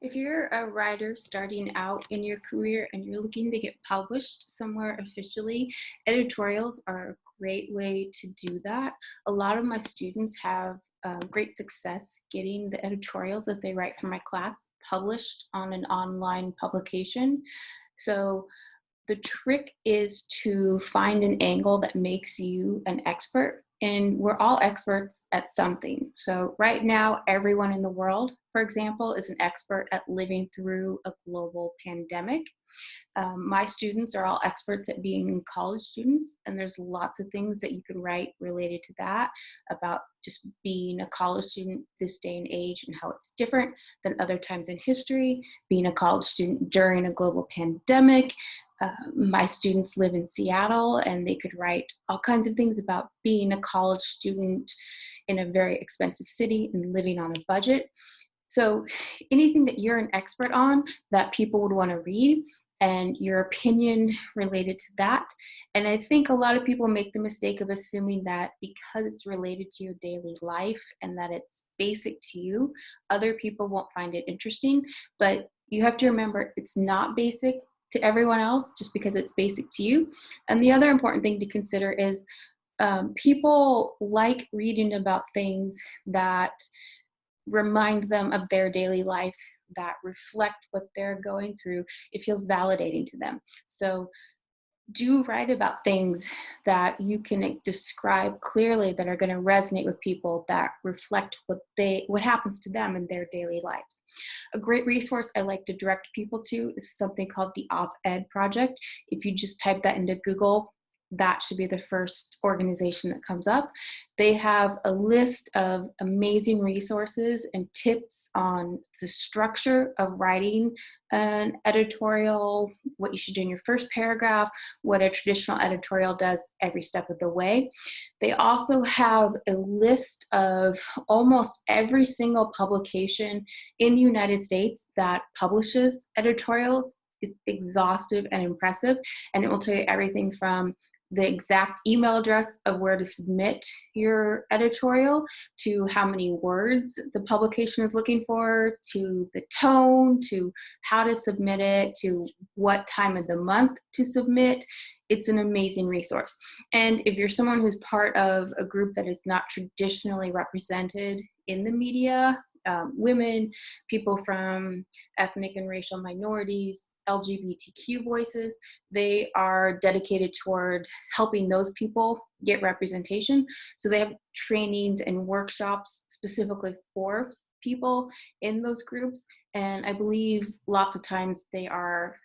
If you're a writer starting out in your career and you're looking to get published somewhere officially, editorials are a great way to do that. A lot of my students have great success getting the editorials that they write for my class published on an online publication. So the trick is to find an angle that makes you an expert. And we're all experts at something. So, right now, everyone in the world, for example, is an expert at living through a global pandemic. My students are all experts at being college students, and there's lots of things that you can write related to that about just being a college student this day and age and how it's different than other times in history, being a college student during a global pandemic. My students live in Seattle, and they could write all kinds of things about being a college student in a very expensive city and living on a budget. So anything that you're an expert on that people would want to read and your opinion related to that. And I think a lot of people make the mistake of assuming that because it's related to your daily life and that it's basic to you, other people won't find it interesting. But you have to remember it's not basic to everyone else just because it's basic to you. And the other important thing to consider is people like reading about things that remind them of their daily life, that reflect what they're going through. It feels validating to them. So do write about things that you can describe clearly, that are going to resonate with people, that reflect what happens to them in their daily lives. A great resource I like to direct people to is something called the Op-Ed Project. If you just type that into Google, that should be the first organization that comes up. They have a list of amazing resources and tips on the structure of writing an editorial, what you should do in your first paragraph, what a traditional editorial does every step of the way. They also have a list of almost every single publication in the United States that publishes editorials. It's exhaustive and impressive, and it will tell you everything from the exact email address of where to submit your editorial, to how many words the publication is looking for, to the tone, to how to submit it, to what time of the month to submit. It's an amazing resource. And if you're someone who's part of a group that is not traditionally represented in the media, women, people from ethnic and racial minorities, LGBTQ voices, they are dedicated toward helping those people get representation. So they have trainings and workshops specifically for people in those groups. And I believe lots of times they are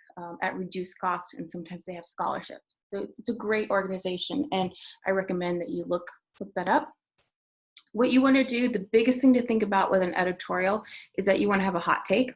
at reduced cost, and sometimes they have scholarships. So it's a great organization, and I recommend that you look that up. What you want to do, the biggest thing to think about with an editorial is that you want to have a hot take.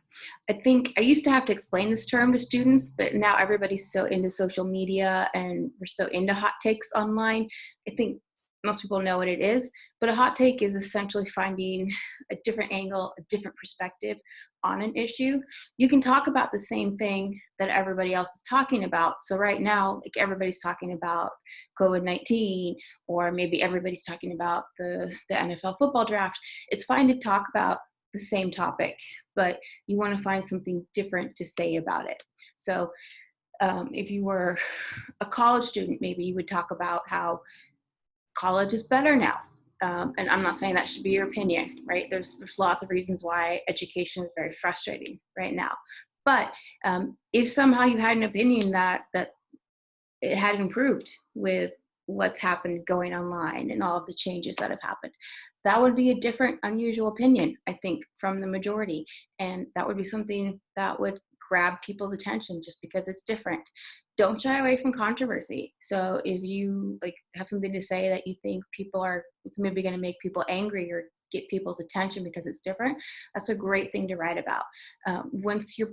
I think I used to have to explain this term to students, but now everybody's so into social media and we're so into hot takes online. I think most people know what it is, but a hot take is essentially finding a different angle, a different perspective on an issue. You can talk about the same thing that everybody else is talking about. So right now, like, everybody's talking about COVID-19, or maybe everybody's talking about the NFL football draft. It's fine to talk about the same topic, but you want to find something different to say about it. So if you were a college student, maybe you would talk about how college is better now. And I'm not saying that should be your opinion, right? There's lots of reasons why education is very frustrating right now. But if somehow you had an opinion that it had improved with what's happened going online and all of the changes that have happened, that would be a different, unusual opinion, I think, from the majority. And that would be something that would grab people's attention just because it's different. Don't shy away from controversy. So if you have something to say that you think it's maybe going to make people angry or get people's attention because it's different, that's a great thing to write about. If your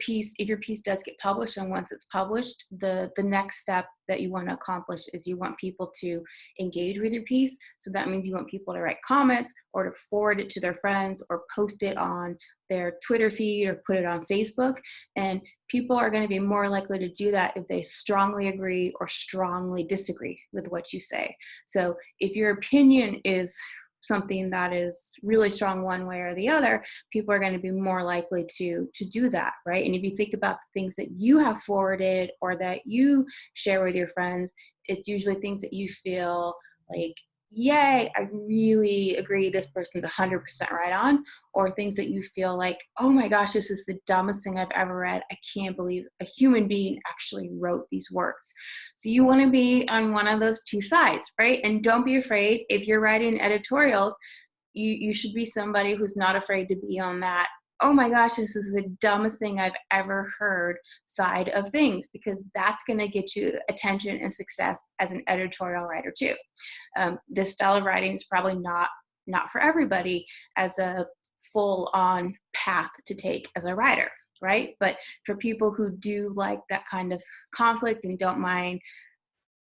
piece does get published, and once it's published, the next step that you want to accomplish is you want people to engage with your piece. So that means you want people to write comments, or to forward it to their friends, or post it on their Twitter feed, or put it on Facebook. And people are going to be more likely to do that if they strongly agree or strongly disagree with what you say. So if your opinion is something that is really strong one way or the other, people are going to be more likely to do that, right? And if you think about the things that you have forwarded or that you share with your friends, it's usually things that you feel like, yay, I really agree, this person's 100% right on, or things that you feel like, oh my gosh, this is the dumbest thing I've ever read. I can't believe a human being actually wrote these words. So you want to be on one of those two sides, right? And don't be afraid. If you're writing editorials, you should be somebody who's not afraid to be on that, oh my gosh, this is the dumbest thing I've ever heard side of things, because that's going to get you attention and success as an editorial writer too. This style of writing is probably not for everybody as a full-on path to take as a writer, right? But for people who do like that kind of conflict and don't mind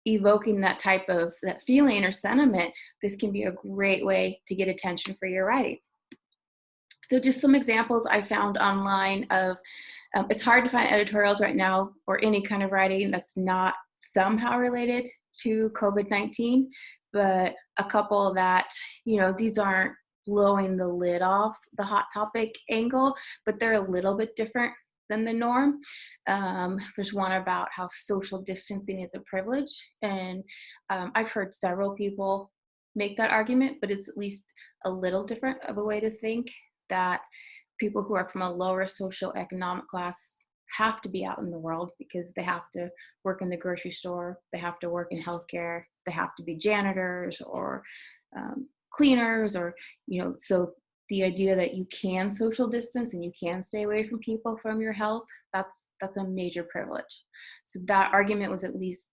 evoking that type of that feeling or sentiment, this can be a great way to get attention for your writing. So just some examples I found online of, it's hard to find editorials right now or any kind of writing that's not somehow related to COVID-19, but a couple that, these aren't blowing the lid off the hot topic angle, but they're a little bit different than the norm. There's one about how social distancing is a privilege, and I've heard several people make that argument, but it's at least a little different of a way to think, that people who are from a lower social economic class have to be out in the world because they have to work in the grocery store, they have to work in healthcare, they have to be janitors or cleaners, or so the idea that you can social distance and you can stay away from people from your health, that's a major privilege. So that argument was at least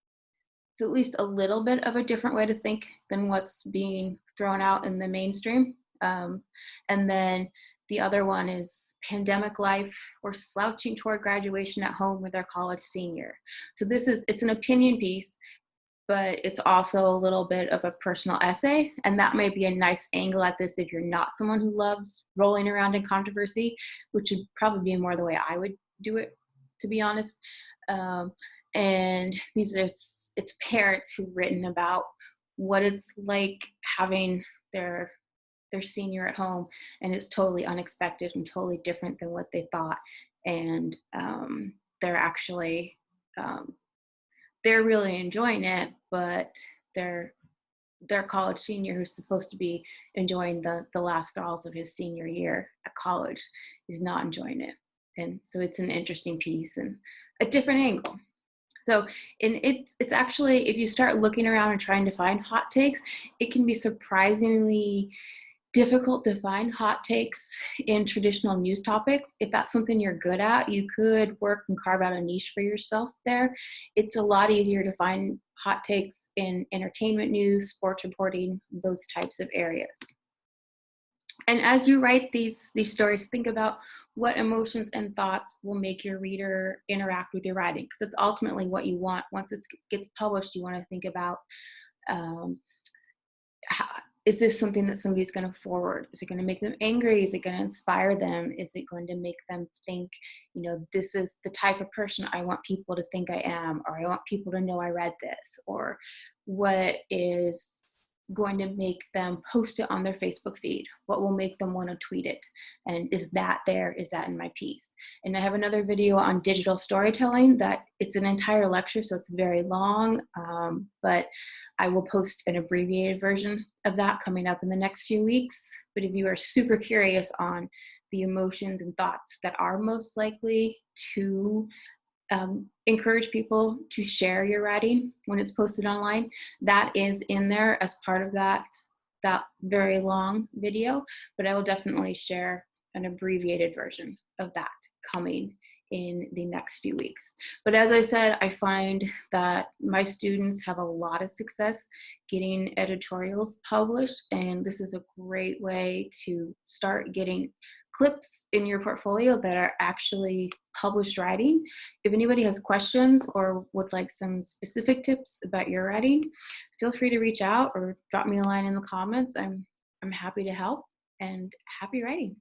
a little bit of a different way to think than what's being thrown out in the mainstream. And then the other one is pandemic life or slouching toward graduation at home with our college senior. So it's an opinion piece, but it's also a little bit of a personal essay. And that may be a nice angle at this if you're not someone who loves rolling around in controversy, which would probably be more the way I would do it, to be honest. And it's parents who've written about what it's like having their senior at home, and it's totally unexpected and totally different than what they thought. And they're actually they're really enjoying it, but their college senior, who's supposed to be enjoying the last thralls of his senior year at college, is not enjoying it. And so it's an interesting piece and a different angle. So, and it's actually, if you start looking around and trying to find hot takes, it can be surprisingly difficult to find hot takes in traditional news topics. If that's something you're good at, you could work and carve out a niche for yourself there. It's a lot easier to find hot takes in entertainment news, sports reporting, those types of areas. And as you write these stories, think about what emotions and thoughts will make your reader interact with your writing, because it's ultimately what you want. Once it gets published, you want to think about, is this something that somebody's going to forward? Is it going to make them angry? Is it going to inspire them? Is it going to make them think, this is the type of person I want people to think I am, or I want people to know I read this, or what is going to make them post it on their Facebook feed? What will make them want to tweet it? And is that in my piece? And I have another video on digital storytelling that it's an entire lecture, so it's very long, but I will post an abbreviated version of that coming up in the next few weeks. But if you are super curious on the emotions and thoughts that are most likely to encourage people to share your writing when it's posted online, that is in there as part of that very long video, but I will definitely share an abbreviated version of that coming in the next few weeks. But as I said, I find that my students have a lot of success getting editorials published, and this is a great way to start getting clips in your portfolio that are actually published writing. If anybody has questions or would like some specific tips about your writing, feel free to reach out or drop me a line in the comments. I'm happy to help, and happy writing.